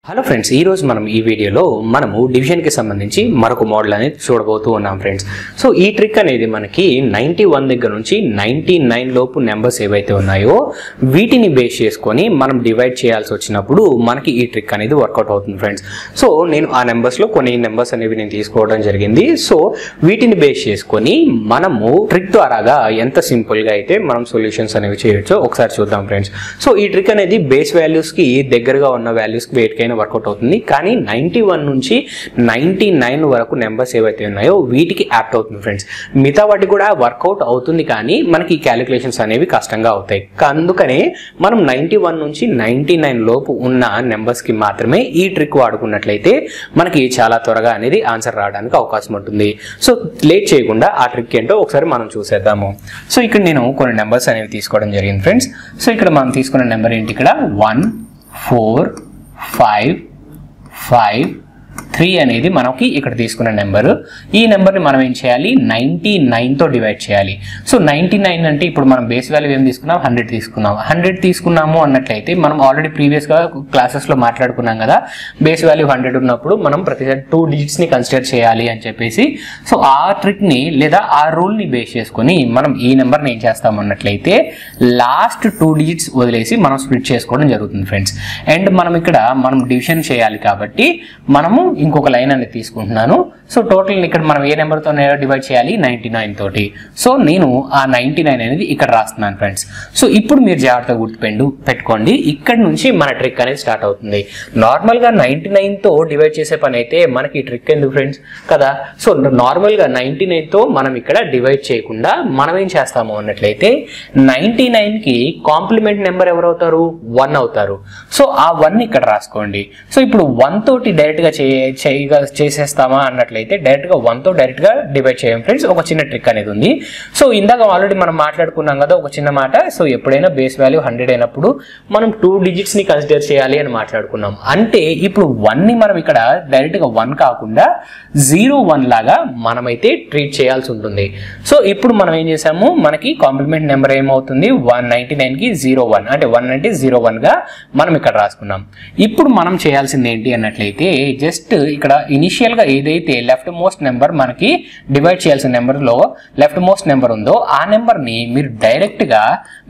Hello friends, ఈ రోజు మనం ఈ వీడియోలో మనము డివిజన్ కి సంబంధించి మరొక మోడల్ అనేది చూడబోతూ ఉన్నాం ఫ్రెండ్స్. సో ఈ ట్రిక్ అనేది మనకి 91 దగ్గర నుంచి 99 లోపు నెంబర్స్ ఏవైతే ఉన్నాయో వీటిని బేస్ చేసుకొని మనం డివైడ్ చేయాల్సి వచ్చినప్పుడు మనకి ఈ ట్రిక్ అనేది వర్కౌట్ అవుతుంది ఫ్రెండ్స్. సో నేను ఆ నెంబర్స్ లో కొన్ని నెంబర్స్ అనేవి నేను తీసుకోవడం జరిగింది. సో వీటిని బేస్ చేసుకొని మనము ట్రిక్ ద్వారాగా ఎంత సింపుల్ గా అయితే మనం సొల్యూషన్స్ అనేవి చేయొచ్చో ఒకసారి చూద్దాం ఫ్రెండ్స్. సో ఈ ట్రిక్ అనేది బేస్ వాల్యూస్ కి దగ్గరగా ఉన్న వాల్యూస్ కి వేటికైనా వర్కౌట్ అవుతుంది, కానీ 91 నుంచి 99 వరకు నెంబర్స్ ఏవైతే ఉన్నాయో వీటికి యాప్ట్ అవుతుంది ఫ్రెండ్స్. మిగతా వాటి కూడా వర్కౌట్ అవుతుంది, కానీ మనకి ఈ క్యాలిక్యులేషన్స్ అనేవి కష్టంగా అవుతాయి. అందుకనే మనం 91 నుంచి 99 లోపు ఉన్న నెంబర్స్ కి మాత్రమే ఈ ట్రిక్ వాడుకున్నట్లయితే మనకి చాలా త్వరగా అనేది ఆన్సర్ రావడానికి అవకాశం ఉంటుంది. సో లేట్ చేయకుండా ఆ ట్రిక్ ఏంటో ఒకసారి మనం చూసేద్దాము. సో ఇక్కడ నేను కొన్ని నెంబర్స్ అనేవి తీసుకోవడం జరిగింది ఫ్రెండ్స్. సో ఇక్కడ మనం తీసుకున్న నెంబర్ ఏంటి, ఇక్కడ 1 4 5 5 3 అనేది మనకి ఇక్కడ తీసుకున్న నెంబర్. ఈ నెంబర్ని మనం ఏం చేయాలి, 99తో డివైడ్ చేయాలి. సో 99 అంటే ఇప్పుడు మనం బేస్ వాల్యూ ఏం తీసుకున్నాం, 100 తీసుకున్నాం. 100 తీసుకున్నాము అన్నట్లయితే మనం ఆల్రెడీ ప్రీవియస్గా క్లాసెస్లో మాట్లాడుకున్నాం కదా, బేస్ వాల్యూ 100 ఉన్నప్పుడు మనం ప్రతిసారి 2 డిజిట్స్ని కన్సిడర్ చేయాలి అని చెప్పేసి. సో ఆ ట్రిక్ని లేదా ఆ రూల్ని బేస్ చేసుకొని మనం ఈ నెంబర్ని ఏం చేస్తాం అన్నట్లయితే లాస్ట్ 2 డిజిట్స్ వదిలేసి మనం స్ప్లిట్ చేసుకోవడం జరుగుతుంది ఫ్రెండ్స్. అండ్ మనం ఇక్కడ డివిజన్ చేయాలి కాబట్టి మనము ఇంకొక లైన్ అనేది తీసుకుంటున్నాను. సో టోటల్ ఇక్కడ మనం ఏ నెంబర్తో డివైడ్ చేయాలి, 99 తోటి. సో నేను ఆ 99 అనేది ఇక్కడ రాస్తున్నాను ఫ్రెండ్స్. సో ఇప్పుడు మీరు జాగ్రత్తగా పెట్టుకోండి, ఇక్కడ నుంచి మన ట్రిక్ అనేది స్టార్ట్ అవుతుంది. నార్మల్గా 99తో డివైడ్ చేసే పని అయితే మనకి ట్రిక్ ఎందుకు ఫ్రెండ్స్ కదా. సో నార్మల్గా 99తో మనం ఇక్కడ డివైడ్ చేయకుండా మనం ఏం చేస్తాము అన్నట్లయితే 99కి కాంప్లిమెంట్ నెంబర్ ఎవరు అవుతారు, 1 అవుతారు. సో ఆ 1 ఇక్కడ రాసుకోండి. సో ఇప్పుడు 1 తోటి డైరెక్ట్గా చేసేస్తామా అన్నట్లయితే డైరెక్ట్గా 1తో డైరెక్ట్గా డివైడ్ చేయం ఫ్రెండ్స్. ఒక చిన్న ట్రిక్ అనేది ఉంది. సో ఇందాక ఆల్రెడీ మనం మాట్లాడుకున్నాం కదా ఒక చిన్న మాట. సో ఎప్పుడైనా బేస్ వాల్యూ 100 అయినప్పుడు మనం 2 డిజిట్స్ని కన్సిడర్ చేయాలి అని మాట్లాడుకున్నాం. అంటే ఇప్పుడు 1ని మనం ఇక్కడ డైరెక్ట్గా 1 కాకుండా 01 లాగా మనమైతే ట్రీట్ చేయాల్సి ఉంటుంది. సో ఇప్పుడు మనం ఏం చేసాము, మనకి కాంప్లిమెంట్ నెంబర్ ఏమవుతుంది, 199కి 01 అంటే 1 అంటే 01గా మనం ఇక్కడ రాసుకున్నాం. ఇప్పుడు మనం చేయాల్సింది ఏంటి అన్నట్లయితే జస్ట్ ఇక్కడ ఇనిషియల్గా ఏదైతే లెఫ్ట్ మోస్ట్ నెంబర్ మనకి డివైడ్ చేయాల్సిన నెంబర్లో లెఫ్ట్ మోస్ట్ నెంబర్ ఉందో ఆ నెంబర్ని మీరు డైరెక్ట్గా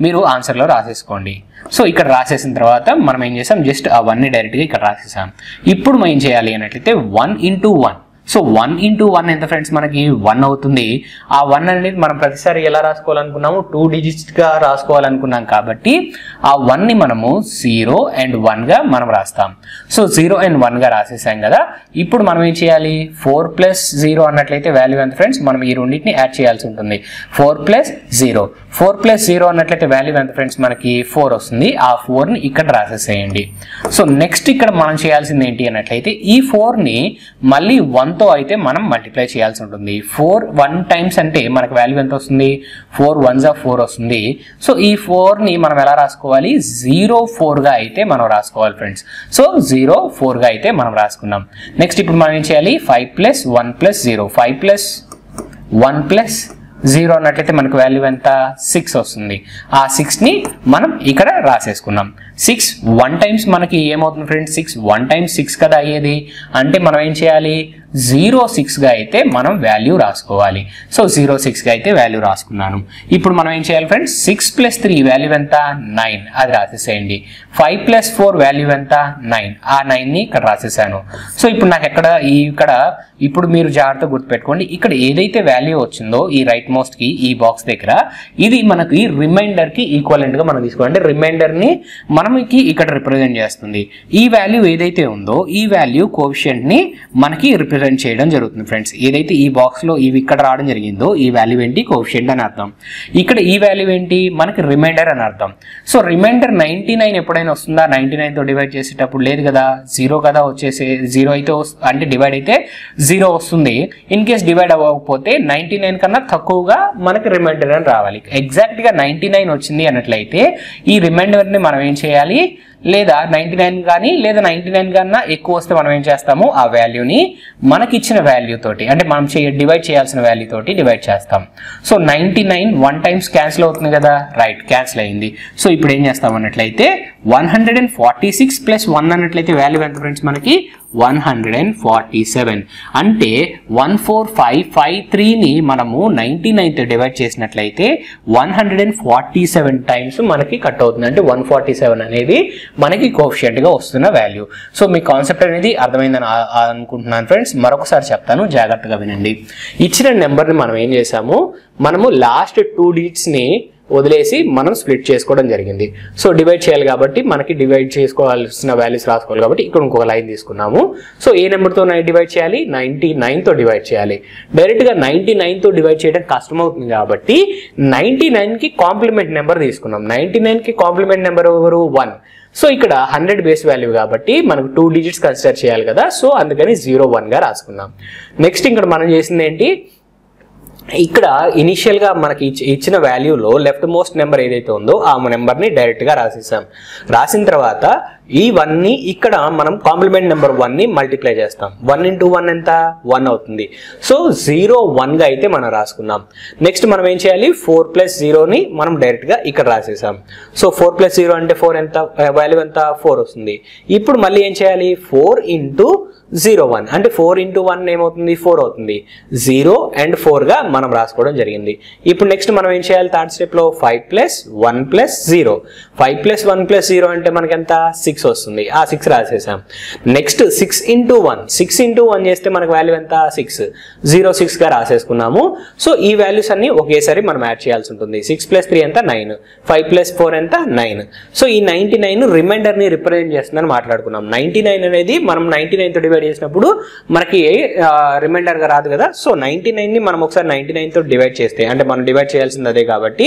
మీరు ఆన్సర్లో రాసేసుకోండి. సో ఇక్కడ రాసేసిన తర్వాత మనం ఏం చేసాం, జస్ట్ ఆ 1ని డైరెక్ట్గా ఇక్కడ రాసేసాం. ఇప్పుడు మనం ఏం చేయాలి అన్నట్లయితే 1 into 1. సో 1 into 1 ఎంత ఫ్రెండ్స్, మనకి 1 అవుతుంది. ఆ 1 అనేది మనం ప్రతిసారి ఎలా రాసుకోవాలనుకున్నాము, 2 డిజిట్స్గా రాసుకోవాలనుకున్నాం కాబట్టి ఆ 1ని మనము 0 and 1గా మనం రాస్తాం. సో 0 and 1గా రాసేసాం కదా. ఇప్పుడు మనం ఏం చేయాలి, 4 + 0 అన్నట్లయితే వాల్యూ ఎంత ఫ్రెండ్స్, మనం ఈ రెండింటిని యాడ్ చేయాల్సి ఉంటుంది. 4 + 0 4 + 0 అన్నట్లయితే వాల్యూ ఎంత ఫ్రెండ్స్, మనకి 4 వస్తుంది. ఆ 4ని ఇక్కడ రాసేసేయండి. సో నెక్స్ట్ ఇక్కడ మనం చేయాల్సింది ఏంటి అన్నట్లయితే ఈ 4ని మళ్ళీ 1తో అయితే మనం మల్టిప్లై చేయాల్సి ఉంటుంది. 4 1 టైమ్స్ అంటే మనకు వాల్యూ ఎంత వస్తుంది, 4 1s are 4 వస్తుంది. సో ఈ 4ని మనం ఎలా రాసుకోవాలి, 04గా అయితే మనం రాసుకోవాలి ఫ్రెండ్స్. సో 04గా అయితే మనం రాసుకున్నాం. నెక్స్ట్ ఇప్పుడు మనం ఏం చేయాలి, 5 + 1 + 0 5 + 1 + 0 అన్నట్లయితే మనకు వాల్యూ ఎంత, 6 వస్తుంది. ఆ 6ని మనం ఇక్కడ రాసేసుకున్నాం. 6 1 టైమ్స్ మనకి ఏమవుతుంది ఫ్రెండ్స్, 6 1 times 6 కదా అయ్యేది. అంటే మనం ఏం చేయాలి, 06గా అయితే మనం వాల్యూ రాసుకోవాలి. సో 06గా అయితే వాల్యూ రాసుకున్నాను. ఇప్పుడు మనం ఏం చేయాలి ఫ్రెండ్స్, 6 + 3 వాల్యూ ఎంత, 9, అది రాసేసేయండి. 5 + 4 వాల్యూ ఎంత, 9, ఆ 9ని ఇక్కడ రాసేసాను. సో ఇప్పుడు నాకు ఇక్కడ ఇప్పుడు మీరు జాగ్రత్తగా గుర్తుపెట్టుకోండి, ఇక్కడ ఏదైతే వాల్యూ వచ్చిందో ఈ రైట్ మోస్ట్ కి ఈ బాక్స్ దగ్గర ఇది మనకి రిమైండర్ కి ఈక్వలెంట్ గా మనం తీసుకోవాలి. అంటే రిమైండర్ ని మనకి ఇక్కడ రిప్రజెంట్ చేస్తుంది. ఈ వాల్యూ ఏదైతే ఉందో ఈ వాల్యూ కోఎఫిషియంట్ ని మనకి రిప్రజెంట్ చేయడం జరుగుతుంది ఫ్రెండ్స్. ఏదైతే ఈ బాక్స్ లో ఇవి ఇక్కడ రావడం జరిగిందో ఈ వాల్యూ ఏంటి, కోఎఫిషియంట్ అని అర్థం. ఇక్కడ ఈ వాల్యూ ఏంటి, మనకి రిమైండర్ అని అర్థం. సో రిమైండర్ 99 ఎప్పుడైనా వస్తుందా, 99తో డివైడ్ చేసేటప్పుడు లేదు కదా, 0 కదా వచ్చేసి 0 అయితే అంటే డివైడ్ అయితే 0 వస్తుంది. ఇన్ కేస్ డివైడ్ అవ్వకపోతే 99 కన్నా తక్కువగా మనకి రిమైండర్ అని రావాలి. ఎగ్జాక్ట్గా 99 వచ్చింది అన్నట్లయితే ఈ రిమైండర్ని మనం ఏం చేయాలి, లేదా 99 కానీ లేదా 99 కన్నా ఎక్కువ వస్తే మనం ఏం చేస్తాము ఆ వాల్యూని మనకి ఇచ్చిన వాల్యూ తోటి అంటే మనం డివైడ్ చేయాల్సిన వాల్యూ తోటి డివైడ్ చేస్తాం. సో 99 1 టైమ్స్ క్యాన్సిల్ అవుతుంది కదా, రైట్ క్యాన్సిల్ అయింది. సో ఇప్పుడు ఏం చేస్తాం అన్నట్లయితే 146 ప్లస్ 1 అన్నట్లయితే వాల్యూ ఎంత ఫ్రెండ్స్ మనకి 147 అంటే 14553ని మనము 99తో డివైడ్ చేసినట్లయితే 147 టైమ్స్ మనకి కట్ అవుతుంది. అంటే 147 అనేది మనకి కోఎఫిషియంట్ గా వస్తున్న వాల్యూ. సో మీ కాన్సెప్ట్ అనేది అర్థమైందని అనుకుంటున్నాను ఫ్రెండ్స్. మరొకసారి చెప్తాను, జాగ్రత్తగా వినండి. ఇచ్చిన నెంబర్ని మనం ఏం చేసాము, మనము లాస్ట్ 2 డిజిట్స్ ని వదిలేసి మనం స్ప్లిట్ చేసుకోవడం జరిగింది. సో డివైడ్ చేయాలి కాబట్టి మనకి డివైడ్ చేసుకోవాల్సిన వాల్యూస్ రాసుకోవాలి కాబట్టి ఇక్కడ ఇంకొక లైన్ తీసుకున్నాము. సో ఏ నెంబర్తో డివైడ్ చేయాలి, 99తో డివైడ్ చేయాలి. డైరెక్ట్గా 99తో డివైడ్ చేయడం కష్టం అవుతుంది కాబట్టి 99కి కాంప్లిమెంట్ నెంబర్ తీసుకున్నాం. 99కి కాంప్లిమెంట్ నెంబర్ ఎవరు 1. సో ఇక్కడ 100 బేస్ వాల్యూ కాబట్టి మనకు 2 డిజిట్స్ కన్సిడర్ చేయాలి కదా, సో అందుకని 01గా రాసుకున్నాం. నెక్స్ట్ ఇక్కడ మనం చేసింది ఏంటి, ఇక్కడ ఇనిషియల్ గా మనకి ఇచ్చిన వాల్యూలో లెఫ్ట్ మోస్ట్ నెంబర్ ఏదైతే ఉందో ఆ నెంబర్ ని డైరెక్ట్ గా రాసేసాం. రాసిన తర్వాత ఈ 1 ని ఇక్కడ మనం కాంప్లిమెంట్ నెంబర్ 1 ని మల్టిప్లై చేస్తాం. 1 into 1 ఎంత 1 అవుతుంది. సో 01 గా అయితే మనం రాసుకున్నాం. నెక్స్ట్ మనం ఏం చేయాలి, 4 plus 0 ని మనం డైరెక్ట్ గా ఇక్కడ రాసేసాం. సో 4 plus 0 అంటే 4 ఎంత, వాల్యూ ఎంత 4 వస్తుంది. ఇప్పుడు మళ్ళీ ఏం చేయాలి, 4 into 01 అంటే 4 into 1 ఏమవుతుంది 4 అవుతుంది. 0 and 4 గా మనం రాసుకోవడం జరిగింది. ఇప్పుడు నెక్స్ట్ మనం ఏం చేయాలి, థర్డ్ స్టెప్ లో 5 plus 1 plus 0 5 plus 1 plus 0 అంటే మనకి ఎంత 6 వస్తుంది. ఆ 6 రాసేసాం. నెక్స్ట్ 6 into 1 చేస్తే మనకు వాల్యూ ఎంత 6 06 గా రాసేసుకున్నాము. సో ఈ వాల్యూస్ అన్ని ఒకేసారి మనం యాడ్ చేయాల్సి ఉంటుంది. 6 plus 3 ఎంత 9, 5 plus 4 ఎంత 9. సో ఈ 99 రిమైండర్ ని రిప్రజెంట్ చేస్తుందని మాట్లాడుకున్నాం. 99 అనేది మనం 99 తో డివైడ్ చేసినప్పుడు మనకి రిమైండర్ గా రాదు కదా. సో 99 ని మనం ఒకసారి 99 తో డివైడ్ చేస్తే అంటే మనం డివైడ్ చేయాల్సింది అదే కాబట్టి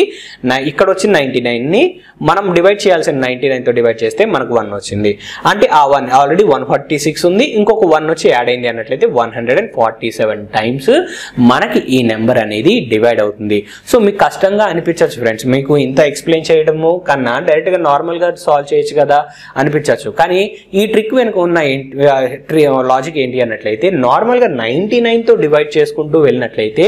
ఇక్కడ వచ్చిన 99 ని మనం డివైడ్ చేయాల్సిన 99 తో డివైడ్ చేస్తే మనకు 1 వచ్చింది. అంటే ఆ 1 ఆల్రెడీ 146 ఉంది, ఇంకొక 1 వచ్చి యాడ్ అయింది అన్నట్లయితే 147 టైమ్స్ మనకి ఈ నెంబర్ అనేది డివైడ్ అవుతుంది. సో మీకు కష్టంగా అనిపించవచ్చు ఫ్రెండ్స్, మీకు ఇంత ఎక్స్ప్లెయిన్ చేయడము కన్నా డైరెక్ట్ గా నార్మల్ గా సాల్వ్ చేయొచ్చు కదా అనిపించవచ్చు. కానీ ఈ ట్రిక్ వెనుక ఉన్న లాజిక్ ఏంటి అన్నట్లయితే నార్మల్ గా 99 తో డివైడ్ చేసుకుంటూ వెళ్ళినట్లయితే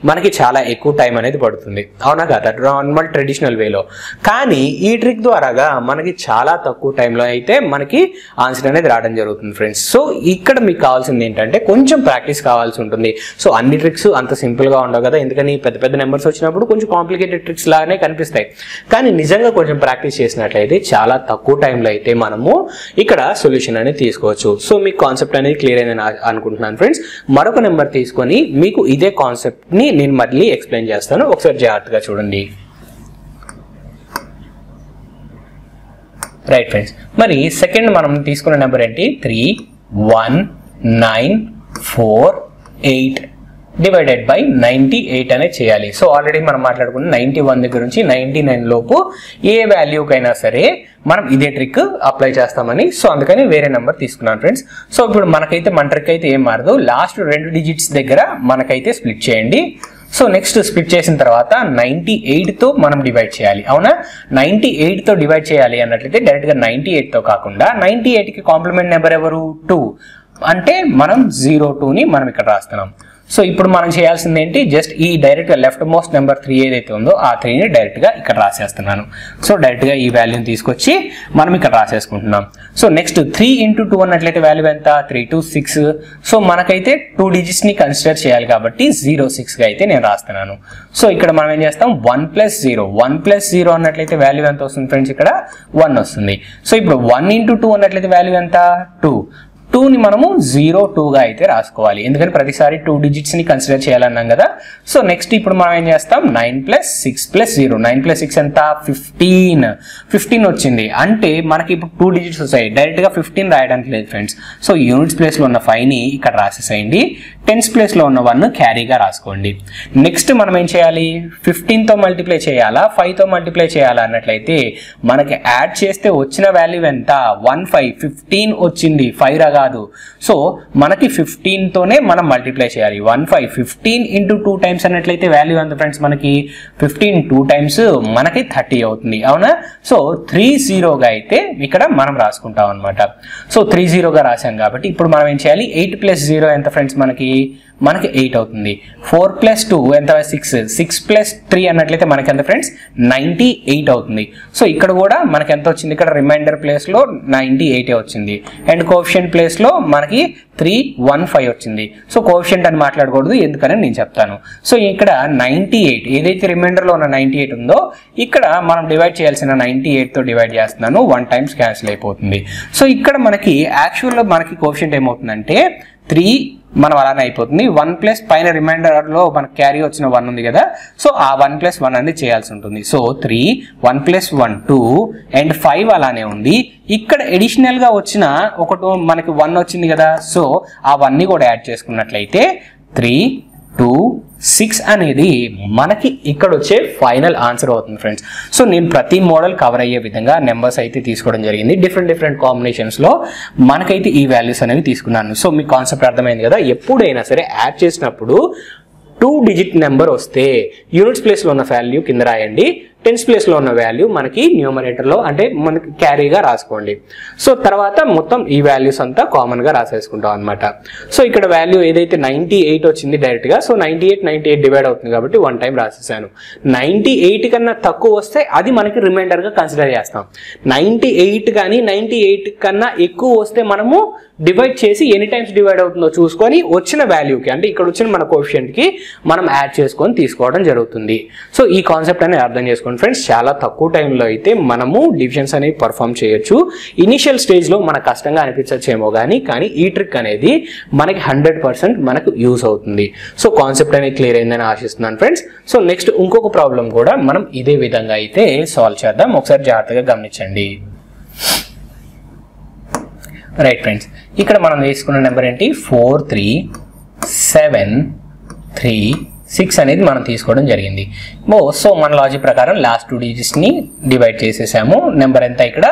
మనకి చాలా ఎక్కువ టైం అనేది పడుతుంది, అవునా కదా, నార్మల్ ట్రెడిషనల్ వేలో. కానీ ఈ ట్రిక్ ద్వారాగా మనకి చాలా తక్కువ టైంలో అయితే మనకి ఆన్సర్ అనేది రావడం జరుగుతుంది ఫ్రెండ్స్. సో ఇక్కడ మీకు కావాల్సింది ఏంటంటే కొంచెం ప్రాక్టీస్ కావాల్సి ఉంటుంది. సో అన్ని ట్రిక్స్ అంత సింపుల్ గా ఉండవు కదా, ఎందుకని పెద్ద పెద్ద నెంబర్స్ వచ్చినప్పుడు కొంచెం కాంప్లికేటెడ్ ట్రిక్స్ లాగానే కనిపిస్తాయి. కానీ నిజంగా కొంచెం ప్రాక్టీస్ చేసినట్లయితే చాలా తక్కువ టైంలో అయితే మనము ఇక్కడ సొల్యూషన్ అనేది తీసుకోవచ్చు. సో మీకు కాన్సెప్ట్ అనేది క్లియర్ అయిందని అనుకుంటున్నాను ఫ్రెండ్స్. మరొక నెంబర్ తీసుకొని మీకు ఇదే కాన్సెప్ట్ ని నేను మళ్ళీ ఎక్స్ప్లెయిన్ చేస్తాను, ఒకసారి జాగ్రత్తగా చూడండి. రైట్ ఫ్రెండ్స్, మరి సెకండ్ మనం తీసుకున్న నెంబర్ ఏంటి 3194 డివైడెడ్ బై 98 అనేది చేయాలి. సో ఆల్రెడీ మనం మాట్లాడుకున్న 91 దగ్గర నుంచి 99 లోపు ఏ వాల్యూకైనా సరే మనం ఇదే ట్రిక్ అప్లై చేస్తామని, సో అందుకని వేరే నెంబర్ తీసుకున్నాను ఫ్రెండ్స్. సో ఇప్పుడు మనకైతే మన ట్రిక్ అయితే ఏం మారదు, లాస్ట్ 2 డిజిట్స్ దగ్గర మనకైతే స్ప్లిట్ చేయండి. సో నెక్స్ట్ స్ప్లిట్ చేసిన తర్వాత 98తో మనం డివైడ్ చేయాలి, అవునా. 98తో డివైడ్ చేయాలి అన్నట్లయితే డైరెక్ట్గా 98తో కాకుండా 98కి కాంప్లిమెంట్ నెంబర్ ఎవరు 2 అంటే మనం 02ని మనం ఇక్కడ రాస్తున్నాం. సో ఇప్పుడు మనం చేయాల్సింది ఏంటి, జస్ట్ ఈ డైరెక్ట్ గా లెఫ్ట్ మోస్ట్ నెంబర్ 3 ఏదైతే ఉందో ఆ 3ని డైరెక్ట్ గా ఇక్కడ రాసేస్తున్నాను. సో డైరెక్ట్ గా ఈ వాల్యూని తీసుకొచ్చి మనం ఇక్కడ రాసేసుకుంటున్నాం. సో నెక్స్ట్ 3 into 2 అన్నట్లయితే వాల్యూ ఎంత 3 to 6. సో మనకైతే 2 డిజిట్స్ ని కన్సిడర్ చేయాలి కాబట్టి 06 గా అయితే నేను రాస్తున్నాను. సో ఇక్కడ మనం ఏం చేస్తాం 1 plus 0 అన్నట్లయితే వాల్యూ ఎంత వస్తుంది ఫ్రెండ్స్, ఇక్కడ 1 వస్తుంది. సో ఇప్పుడు 1 into 2 అన్నట్లయితే వాల్యూ ఎంత 2. 2ని మనము 02గా అయితే రాసుకోవాలి, ఎందుకని ప్రతిసారి 2 డిజిట్స్ ని కన్సిడర్ చేయాలన్నాం కదా. సో నెక్స్ట్ ఇప్పుడు మనం ఏం చేస్తాం 9 plus 6 plus 0 9 plus 6 ఎంత 15 వచ్చింది. అంటే మనకి ఇప్పుడు 2 డిజిట్స్ వస్తాయి, డైరెక్ట్ గా 15 రాయడానికి లేదు ఫ్రెండ్స్. సో యూనిట్స్ ప్లేస్ లో ఉన్న 5ని ఇక్కడ రాసేసేయండి, టెన్స్ ప్లేస్ లో ఉన్న 1 క్యారీగా రాసుకోండి. నెక్స్ట్ మనం ఏం చేయాలి 15తో మల్టిప్లై చేయాలా 5తో మల్టిప్లై చేయాలా అన్నట్లయితే మనకి యాడ్ చేస్తే వచ్చిన వాల్యూ ఎంత 15 వచ్చింది, 5 కాదు. సో మనకి 15తోనే మనం మల్టిప్లై చేయాలి. 15 ఇంటూ 2 టైమ్స్ అన్నట్లయితే వాల్యూ ఎంత ఫ్రెండ్స్ మనకి 15 2 టైమ్స్ మనకి 30 అవుతుంది, అవునా? సో 30గా అయితే ఇక్కడ మనం రాసుకుంటాం అనమాట. సో 30గా రాసాం కాబట్టి ఇప్పుడు మనం ఏం చేయాలి, 8 + 0 ఎంత ఫ్రెండ్స్ మనకి 8 అవుతుంది. 4 + 2 ఎంత 6, 6 + 3 అన్నట్లయితే మనకి ఎంత ఫ్రెండ్స్ 98 అవుతుంది. సో ఇక్కడ కూడా మనకి ఎంత వచ్చింది, ఇక్కడ రిమైండర్ ప్లేస్ లో 98 వచ్చింది అండ్ కోఎఫిషియంట్ ప్లేస్ లో మనకి 315 వచ్చింది. సో కోఎఫిషియంట్ అని మాట్లాడకూడదు, ఎందుకని నేను చెప్తాను. సో ఇక్కడ 98 ఏదైతే రిమైండర్ లో ఉన్న 98 ఉందో ఇక్కడ మనం డివైడ్ చేయాల్సిన 98తో డివైడ్ చేస్తున్నాను, 1 టైమ్స్ క్యాన్సిల్ అయిపోతుంది. సో ఇక్కడ మనకి యాక్చువల్ లో మనకి కోఎఫిషియంట్ ఏమవుతుందంటే 3 మనం అలానే అయిపోతుంది. 1 ప్లస్ పైన రిమైండర్ లో మనకి క్యారీ వచ్చిన 1 ఉంది కదా, సో ఆ 1 + 1 అనేది చేయాల్సి ఉంటుంది. సో 3 1 + 1 2 అండ్ 5 అలానే ఉంది. ఇక్కడ ఎడిషనల్ గా వచ్చిన ఒకటి మనకి 1 వచ్చింది కదా, సో ఆ 1ని కూడా యాడ్ చేసుకున్నట్లయితే 3 2 6 అనేది మనకి ఇక్కడ వచ్చే ఫైనల్ ఆన్సర్ అవుతుంది ఫ్రెండ్స్. సో నేను ప్రతి మోడల్ కవర్ అయ్యే విధంగా నెంబర్స్ అయితే తీసుకోవడం జరిగింది. డిఫరెంట్ కాంబినేషన్స్ లో మనకైతే ఈ వాల్యూస్ అనేవి తీసుకున్నాను. సో మీ కాన్సెప్ట్ అర్థమైంది కదా. ఎప్పుడైనా సరే యాడ్ చేసినప్పుడు 2 డిజిట్ నెంబర్ వస్తే యూనిట్స్ ప్లేస్ లో ఉన్న వాల్యూ కింద రాయండి, టెన్స్ ప్లేస్ లో ఉన్న వాల్యూ మనకి న్యూమరేటర్ లో అంటే మనకి క్యారీగా రాసుకోండి. సో తర్వాత మొత్తం ఈ వాల్యూస్ అంతా కామన్ గా రాసేసుకుంటాం అనమాట. సో ఇక్కడ వాల్యూ ఏదైతే 98 వచ్చింది డైరెక్ట్ గా, సో 98 డివైడ్ అవుతుంది కాబట్టి 1 టైం రాసేసాను. 98 కన్నా తక్కువ వస్తే అది మనకి రిమైండర్ గా కన్సిడర్ చేస్తాం. 98 కానీ 98 కన్నా ఎక్కువ వస్తే మనము డివైడ్ చేసి ఎన్ని టైమ్స్ డివైడ్ అవుతుందో చూసుకొని వచ్చిన వాల్యూకి అంటే ఇక్కడ వచ్చిన మన కోఎఫిషియంట్ కి మనం యాడ్ చేసుకొని తీసుకోవడం జరుగుతుంది. సో ఈ కాన్సెప్ట్ అనేది అర్థం చేసుకోండి ఫ్రెండ్స్. చాలా తక్కువ టైంలో అయితే మనము డివిజన్స్ అనేవి పర్ఫామ్ చేయొచ్చు. ఇనిషియల్ స్టేజ్ లో మనకు కష్టంగా అనిపించచ్చేమో కానీ ఈ ట్రిక్ అనేది మనకి 100% మనకు యూజ్ అవుతుంది. సో కాన్సెప్ట్ అనేది క్లియర్ అయిందని ఆశిస్తున్నాను ఫ్రెండ్స్. సో నెక్స్ట్ ఇంకొక ప్రాబ్లం కూడా మనం ఇదే విధంగా అయితే సాల్వ్ చేద్దాం. ఒకసారి జాగ్రత్తగా గమనించండి. రైట్ ఫ్రెండ్స్, ఇక్కడ మనం తీసుకున్న నెంబర్ ఏంటి 4 3 7 3 6 అనేది మనం తీసుకోవడం జరిగింది. సో మన లాజిక్ ప్రకారం లాస్ట్ 2 డిజిట్స్ ని డివైడ్ చేసేసాము. నెంబర్ ఎంత ఇక్కడ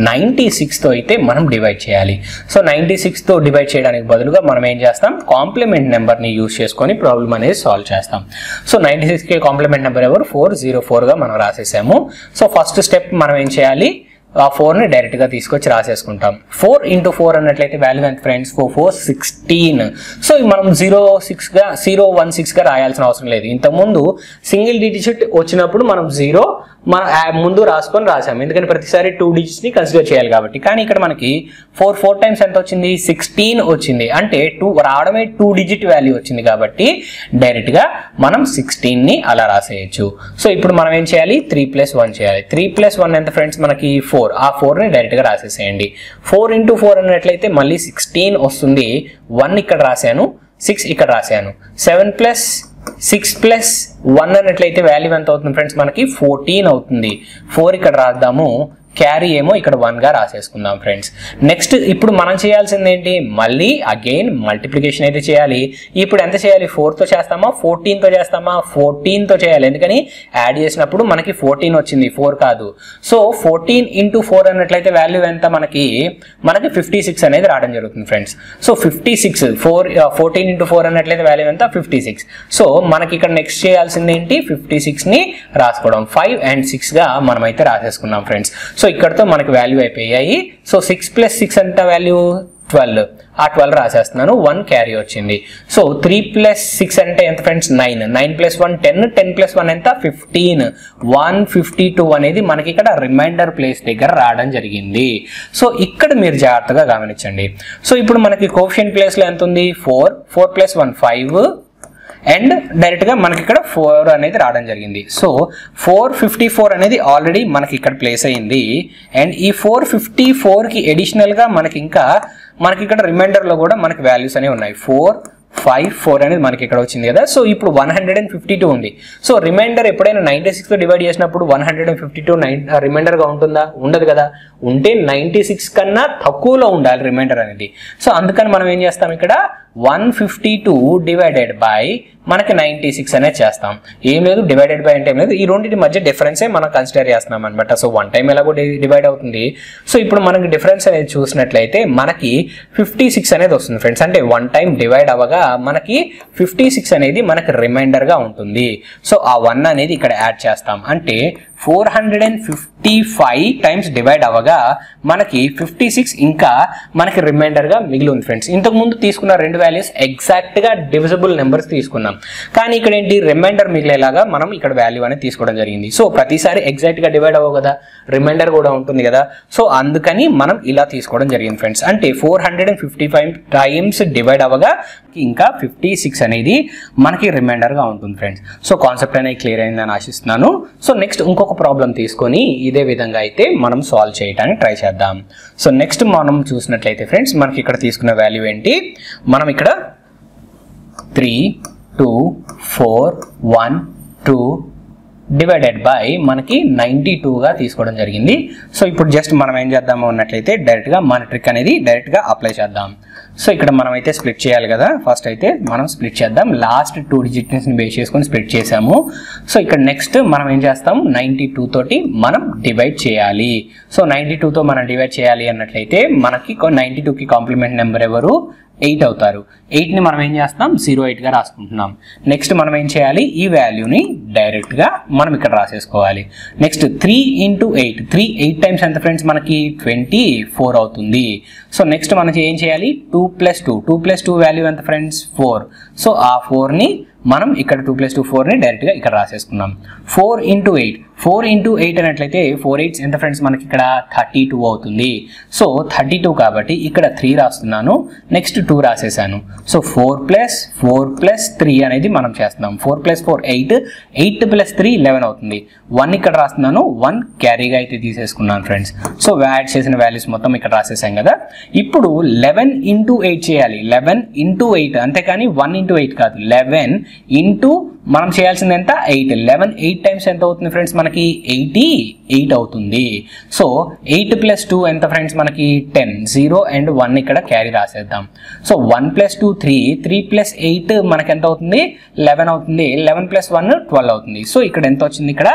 96తో అయితే మనం డివైడ్ చేయాలి. సో 96తో డివైడ్ చేయడానికి బదులుగా మనం ఏం చేస్తాం, కాంప్లిమెంట్ నెంబర్ ని యూజ్ చేసుకొని ప్రాబ్లం అనేది సాల్వ్ చేస్తాం. సో 96కి కాంప్లిమెంట్ నెంబర్ ఎవరు 404గా మనం రాసేసాము. సో ఫస్ట్ స్టెప్ మనం ఏం చేయాలి, ఆ 4ని డైరెక్ట్ గా తీసుకొచ్చి రాసేసుకుంటాం. 4 × 4 అన్నట్లయితే వాల్యూ ఎంత ఫ్రెండ్స్ 4 4 16. సో మనం 016గా రాయాల్సిన అవసరం లేదు. ఇంతకుముందు సింగిల్ డిజిట్ వచ్చినప్పుడు మనం 0 మనం ముందు రాసాము, ఎందుకంటే ప్రతిసారి 2 డిజిట్స్ ని కన్సిడర్ చేయాలి కాబట్టి. కానీ ఇక్కడ మనకి 4 టైమ్స్ ఎంత వచ్చింది 16 వచ్చింది, అంటే 2 రావడమే 2 డిజిట్ వాల్యూ వచ్చింది కాబట్టి డైరెక్ట్ గా మనం 16 ని అలా రాసేయచ్చు. సో ఇప్పుడు మనం ఏం చేయాలి 3 + 1 చేయాలి. 3 + 1 ఎంత ఫ్రెండ్స్ మనకి 4. ఆ 4ని డైరెక్ట్ గా రాసేసేయండి. 4 × 4 అన్నట్లయితే మళ్ళీ 16 వస్తుంది. 1 ఇక్కడ రాశాను, 6 ఇక్కడ రాశాను. 7 + 6 + 1 అన్నట్లయితే వాల్యూ ఎంత అవుతుంది ఫ్రెండ్స్ మనకి 14 అవుతుంది. 4 ఇక్కడ రాద్దాము, క్యారీ ఏమో ఇక్కడ 1గా రాసేసుకుందాం ఫ్రెండ్స్. నెక్స్ట్ ఇప్పుడు మనం చేయాల్సింది ఏంటి, మళ్ళీ అగైన్ మల్టిప్లికేషన్ అయితే చేయాలి. ఇప్పుడు ఎంత చేయాలి 4తో చేస్తామా 14తో చేస్తామా 14తో చేయాలి, ఎందుకని యాడ్ చేసినప్పుడు మనకి 14 వచ్చింది 4 కాదు. సో 14 × 4 అన్నట్లయితే వాల్యూ ఎంత మనకి 56 అనేది రావడం జరుగుతుంది ఫ్రెండ్స్. సో 56 14 × 4 అన్నట్లయితే వాల్యూ ఎంత 56. సో మనకి ఇక్కడ నెక్స్ట్ చేయాల్సింది ఏంటి 56ని రాసుకోవడం. 5 and 6గా మనం అయితే రాసేసుకున్నాం ఫ్రెండ్స్. సో ఇక్కడతో మనకి వాల్యూ అయిపోయాయి. సో 6 + 6 ఎంత వాల్యూ 12. ఆ 12 రాసేస్తున్నాను, 1 క్యారీ వచ్చింది. సో 3 + 6 అంటే ఎంత ఫ్రెండ్స్ 9. 9 + 1 10. 10 + 1 ఎంత 15. 152 అనేది మనకి ఇక్కడ రిమైండర్ ప్లేస్ దగ్గర రావడం జరిగింది. సో ఇక్కడ మీరు జాగ్రత్తగా గమనించండి. సో ఇప్పుడు మనకి కోఎఫిషియంట్ ప్లేస్ లో ఎంత ఉంది 4 + 1 5 అండ్ డైరెక్ట్ గా మనకి ఇక్కడ 4 అనేది రావడం జరిగింది. సో 454 అనేది ఆల్రెడీ మనకి ఇక్కడ ప్లేస్ అయింది. అండ్ ఈ 454కి అడిషనల్ గా మనకి ఇక్కడ రిమైండర్ లో కూడా మనకి వాల్యూస్ అనేవి ఉన్నాయి. 454 అనేది మనకి ఇక్కడ వచ్చింది కదా. సో ఇప్పుడు 152 ఉంది. సో రిమైండర్ ఎప్పుడైనా 96తో డివైడ్ చేసినప్పుడు 152 రిమైండర్ గా ఉంటుందా, ఉండదు కదా. ఉంటే 96 కన్నా తక్కువలో ఉండాలి రిమైండర్ అనేది. సో అందుకని మనం ఏం చేస్తాం, ఇక్కడ 152 డివైడెడ్ బై మనకి 96 అనేది చేస్తాం. ఏం లేదు, డివైడెడ్ బై అంటే ఏం లేదు, ఈ రెండింటి మధ్య డిఫరెన్సే మనం కన్సిడర్ చేస్తున్నాం అనమాట. సో 1 టైం ఎలాగో డివైడ్ అవుతుంది. సో ఇప్పుడు మనకి డిఫరెన్స్ అనేది చూసినట్లయితే మనకి 56 అనేది వస్తుంది ఫ్రెండ్స్. అంటే 1 టైం డివైడ్ అవ్వగా మనకి 56 అనేది మనకి రిమైండర్ గా ఉంటుంది. సో ఆ 1 అనేది ఇక్కడ యాడ్ చేస్తాం. అంటే 455 టైమ్స్ డివైడ్ అవ్వగా మనకి 56 ఇంకా మనకి రిమైండర్ గా మిగిలి ఉంది ఫ్రెండ్స్. ఇంతకు ముందు తీసుకున్న రెండు వాల్యూస్ ఎగ్జాక్ట్ గా డివిజిబుల్ నెంబర్స్ తీసుకున్నాం, కానీ ఇక్కడ ఏంటి, రిమైండర్ మిగిలేలాగా మనం ఇక్కడ వాల్యూ అనేది తీసుకోవడం జరిగింది. సో ప్రతిసారి ఎగ్జాక్ట్ గా డివైడ్ అవ్వవు కదా, రిమైండర్ కూడా ఉంటుంది కదా. సో అందుకని మనం ఇలా తీసుకోవడం జరిగింది ఫ్రెండ్స్. అంటే 455 టైమ్స్ డివైడ్ అవ్వగా ఇంకా 56 అనేది మనకి రిమైండర్ గా ఉంటుంది ఫ్రెండ్స్. సో కాన్సెప్ట్ అనేది క్లియర్ అయిందని ఆశిస్తున్నాను. సో నెక్స్ట్ ఇంకొక ప్రాబ్లం తీసుకొని ఇదే విధంగా అయితే మనం సాల్వ్ చేయడానికి ట్రై చేద్దాం. సో నెక్స్ట్ మనం చూసినట్లయితే ఫ్రెండ్స్ మనకి ఇక్కడ తీసుకున్న వాల్యూ ఏంటి, మనం ఇక్కడ 3 2 4 1 2 డివైడెడ్ బై మనకి 92 గా తీసుకోవడం జరిగింది. సో ఇప్పుడు జస్ట్ మనం ఏం చేద్దాము అన్నట్లయితే డైరెక్ట్ గా మన ట్రిక్ అనేది డైరెక్ట్ గా అప్లై చేద్దాం. సో ఇక్కడ మనం అయితే స్ప్లిట్ చేయాలి కదా, ఫస్ట్ అయితే మనం స్ప్లిట్ చేద్దాం. లాస్ట్ 2 డిజిట్స్ ని బేస్ చేసుకొని స్ప్లిట్ చేసాము. సో ఇక్కడ నెక్స్ట్ మనం ఏం చేస్తాం, 92 తోటి మనం డివైడ్ చేయాలి. సో 92 తో మనం డివైడ్ చేయాలి అన్నట్లయితే మనకి 92 కి కాంప్లిమెంట్ నెంబర్ ఎవరు, 8 అవుతారు. 8 ని మనం ఏం చేస్తాం, 08 గా రాసుకుంటున్నాం. నెక్స్ట్ మనం ఏం చేయాలి, ఈ వాల్యూని డైరెక్ట్ గా మనం ఇక్కడ రాసేసుకోవాలి. నెక్స్ట్ 3 into 8, 3 8 టైమ్స్ ఎంత ఫ్రెండ్స్, మనకి 24 అవుతుంది. సో నెక్స్ట్ మనం ఏం చేయాలి, 2 + 2, 2 + 2 వాల్యూ ఎంత ఫ్రెండ్స్, 4. సో ఆ 4 ని మనం ఇక్కడ 2 + 2 4 ని డైరెక్ట్ గా ఇక్కడ రాసేసుకున్నాం. 4 into 8, 4 into 8 అన్నట్లయితే 4 8 ఎంత ఫ్రెండ్స్, మనకి ఇక్కడ 32 అవుతుంది. సో 32 కాబట్టి ఇక్కడ 3 రాస్తున్నాను, నెక్స్ట్ 2 రాసేసాను. సో 4 + 4 + 3 అనేది మనం చేస్తున్నాం. 4 + 4 8, 8 + 3 11 అవుతుంది. 1 ఇక్కడ రాస్తున్నాను, 1 క్యారీగా అయితే తీసేసుకున్నాను ఫ్రెండ్స్. సో యాడ్ చేసిన వాల్యూస్ మొత్తం ఇక్కడ రాసేసాం కదా. ఇప్పుడు 11 into 8 చేయాలి. 11 into 8, అంతేకాని 1 into 8 కాదు, 11 into మనం చేయాల్సింది ఎంత, 8. 11 8 టైమ్స్ ఎంత అవుతుంది ఫ్రెండ్స్, మనకి 88 అవుతుంది. సో 8 + 2 ఎంత ఫ్రెండ్స్, మనకి 10. 0 and 1 ఇక్కడ క్యారీ రాసేద్దాం. సో 1 + 2 3, 3 + 8 మనకి ఎంత అవుతుంది, 11 అవుతుంది. 11 + 1 12 అవుతుంది. సో ఇక్కడ ఎంత వచ్చింది, ఇక్కడ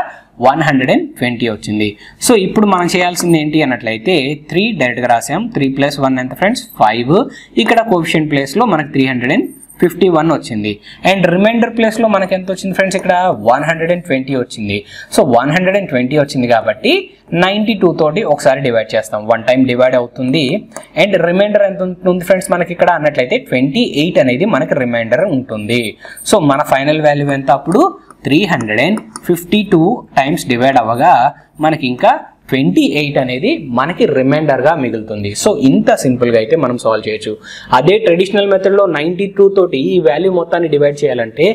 120 వచ్చింది. సో ఇప్పుడు మనం చేయాల్సింది ఏంటి అన్నట్లయితే 3 డైరెక్ట్ గా రాసాం. 3 + 1 ఎంత ఫ్రెండ్స్, 5. ఇక్కడ కోఎఫిషియంట్ ప్లేస్ లో మనకి 351 వచ్చింది. అండ్ రిమైండర్ ప్లేస్ లో మనకి ఎంత వచ్చింది ఫ్రెండ్స్, ఇక్కడ 120 వచ్చింది. సో 120 వచ్చింది కాబట్టి 92 తోటి ఒకసారి డివైడ్ చేస్తాం. 1 టైం డివైడ్ అవుతుంది. అండ్ రిమైండర్ ఎంత ఉంటుంది ఫ్రెండ్స్ మనకి ఇక్కడ అన్నట్లయితే 28 అనేది మనకి రిమైండర్ ఉంటుంది. సో మన ఫైనల్ వాల్యూ ఎంత, అప్పుడు 352 టైమ్స్ డివైడ్ అవ్వగా మనకి ఇంకా 28 అనేది మనకి రిమైండర్ గా మిగులుతుంది. సో ఇంత సింపుల్ గా అయితే మనం సాల్వ్ చేయొచ్చు. అదే ట్రెడిషనల్ మెథడ్ లో 92 తోటి ఈ వాల్యూ మొత్తాన్ని డివైడ్ చేయాలంటే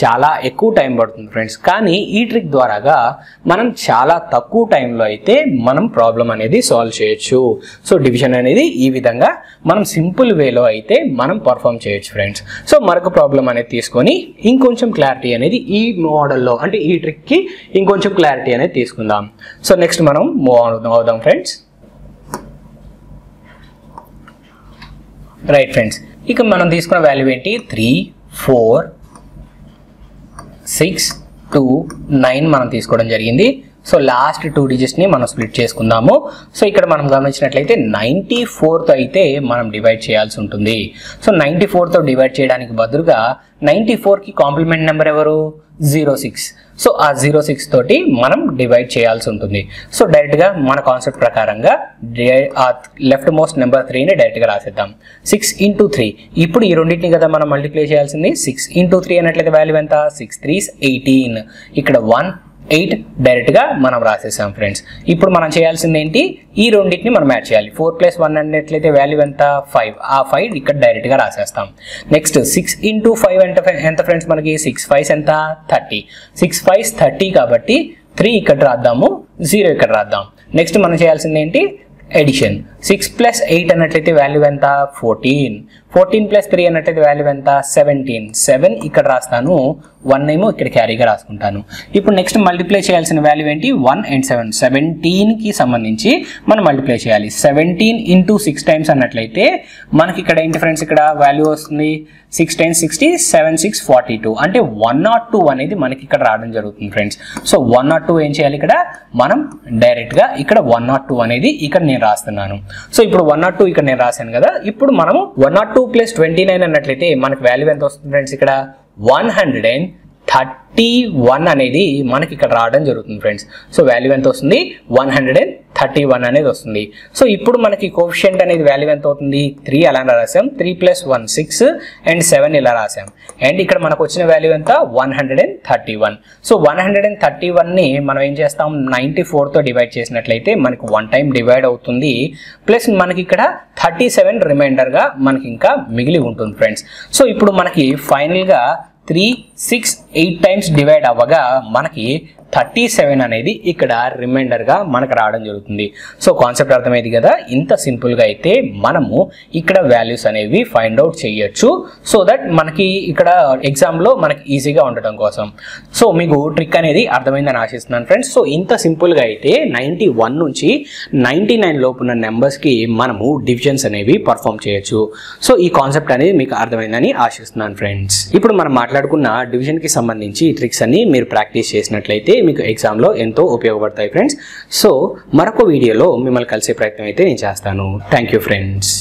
చాలా ఎక్కువ టైం పడుతుంది ఫ్రెండ్స్. కానీ ఈ ట్రిక్ ద్వారాగా మనం చాలా తక్కువ టైంలో అయితే మనం ప్రాబ్లం అనేది సాల్వ్ చేయొచ్చు. సో డివిజన్ అనేది ఈ విధంగా మనం సింపుల్ వేలో అయితే మనం పర్ఫామ్ చేయొచ్చు ఫ్రెండ్స్. సో మరొక ప్రాబ్లం అనేది తీసుకొని ఇంకొంచెం క్లారిటీ అనేది ఈ మోడల్లో, అంటే ఈ ట్రిక్ కి ఇంకొంచెం క్లారిటీ అనేది తీసుకుందాం. సో నెక్స్ట్ మనం మూవ్ అవుదాం ఫ్రెండ్స్. రైట్ ఫ్రెండ్స్, ఇక మనం తీసుకున్న వాల్యూ ఏంటి, 3 4 6 2 9 మనం తీసుకోవడం జరిగింది. సో లాస్ట్ 2 డిజిట్స్ ని మనం స్ప్లిట్ చేసుకుందాము. సో ఇక్కడ మనం గమనించినట్లయితే 94 తో అయితే మనం డివైడ్ చేయాల్సి ఉంటుంది. సో 94 తో డివైడ్ చేయడానికి బదులుగా 94 కి కాంప్లిమెంట్ నెంబర్ ఎవరు, 06. సో ఆ 06 తోటి మనం డివైడ్ చేయాల్సి ఉంటుంది. సో డైరెక్ట్ గా మన కాన్సెప్ట్ ప్రకారంగా లెఫ్ట్ మోస్ట్ నెంబర్ 3 ని డైరెక్ట్ గా రాసేద్దాం. 6 into 3, ఇప్పుడు ఈ రెండింటిని కదా మనం మల్టిప్లై చేయాల్సింది. 6 into 3 అన్నట్లయితే వాల్యూ ఎంత, 6 3s 18. ఇక్కడ 1 8 డైరెక్ట్ గా మనం రాసేసాం ఫ్రెండ్స్. ఇప్పుడు మనం చేయాల్సింది ఏంటి, ఈ రెండింటిని మనం యాడ్ చేయాలి. 4 + 1 అన్నట్లయితే వాల్యూ ఎంత, 5. ఆ 5 ఇక్కడ డైరెక్ట్ గా రాసేస్తాం. నెక్స్ట్ 6 into 5 ఎంత ఫ్రెండ్స్, మనకి 6 5s ఎంత, 30. 6 5s 30 కాబట్టి 3 ఇక్కడ రాద్దాము, 0 ఇక్కడ రాద్దాం. నెక్స్ట్ మనం చేయాల్సింది ఏంటి, ఎడిషన్. 6 + 8 అన్నట్లయితే వాల్యూ ఎంత, 14. 14 ప్లస్ 3 అన్నట్టయితే వాల్యూ ఎంత 17. 7 ఇక్కడ రాస్తాను, 1 ఏమో ఇక్కడ క్యారీగా రాసుకుంటాను. ఇప్పుడు నెక్స్ట్ మల్టిప్లై చేయాల్సిన వాల్యూ ఏంటి 1 and 7. 17కి సంబంధించి మనం మల్టిప్లై చేయాలి. 17 into 6 టైమ్స్ అన్నట్లయితే మనకి ఇక్కడ ఏంటి ఫ్రెండ్స్, ఇక్కడ వాల్యూ వస్తుంది 6 times 60, 7 6 42. అంటే 102 అనేది మనకి ఇక్కడ రావడం జరుగుతుంది ఫ్రెండ్స్. సో 102 ఏం చేయాలి, ఇక్కడ మనం డైరెక్ట్ గా ఇక్కడ 102 అనేది ఇక్కడ నేను రాస్తున్నాను. సో ఇప్పుడు 102 ఇక్కడ నేను రాశాను కదా. ఇప్పుడు మనము 102 + 29 అన్నట్లయితే మనకి వాల్యూ ఎంత వస్తుంది ఫ్రెండ్స్, ఇక్కడ 131 అనేది మనకి ఇక్కడ రావడం జరుగుతుంది ఫ్రెండ్స్. సో వాల్యూ ఎంత వస్తుంది 131 అనేది వస్తుంది. సో ఇప్పుడు మనకి కోఎఫిషియంట్ అనేది వాల్యూ ఎంత అవుతుంది 3 అలా రాసాం. 3 + 1 6 and 7 ఇలా రాసాం. అండ్ ఇక్కడ మనకు వచ్చిన వాల్యూ ఎంత 131. సో 131ని మనం ఏం చేస్తాం 94తో డివైడ్ చేసినట్లయితే మనకు 1 టైం డివైడ్ అవుతుంది. ప్లస్ మనకి ఇక్కడ 37 రిమైండర్ గా మనకి ఇంకా మిగిలి ఉంటుంది ఫ్రెండ్స్. సో ఇప్పుడు మనకి ఫైనల్ గా 3 6 8 టైమ్స్ డివైడ్ అవ్వగా మనకి 37 అనేది ఇక్కడ రిమైండర్ గా మనకు రావడం జరుగుతుంది. సో కాన్సెప్ట్ అర్థమైంది కదా. ఇంత సింపుల్ గా అయితే మనము ఇక్కడ వాల్యూస్ అనేవి ఫైండ్ అవుట్ చేయొచ్చు. సో దట్ మనకి ఇక్కడ ఎగ్జామ్ లో మనకి ఈజీగా ఉండటం కోసం. సో మీకు ట్రిక్ అనేది అర్థమైందని ఆశిస్తున్నాను ఫ్రెండ్స్. సో ఇంత సింపుల్ గా అయితే 91 నుంచి 99 లోపు ఉన్న నెంబర్స్ కి మనము డివిజన్స్ అనేవి పర్ఫామ్ చేయొచ్చు. సో ఈ కాన్సెప్ట్ అనేది మీకు అర్థమైందని ఆశిస్తున్నాను ఫ్రెండ్స్. ఇప్పుడు మనం మాట్లాడుకున్న డివిజన్ కి సంబంధించి ట్రిక్స్ అన్ని మీరు ప్రాక్టీస్ చేసినట్లయితే మీకు ఎగ్జామ్లో ఎంతో ఉపయోగపడతాయి ఫ్రెండ్స్. సో మరొక వీడియోలో మిమ్మల్ని కలిసే ప్రయత్నం అయితే నేను చేస్తాను. Thank you friends.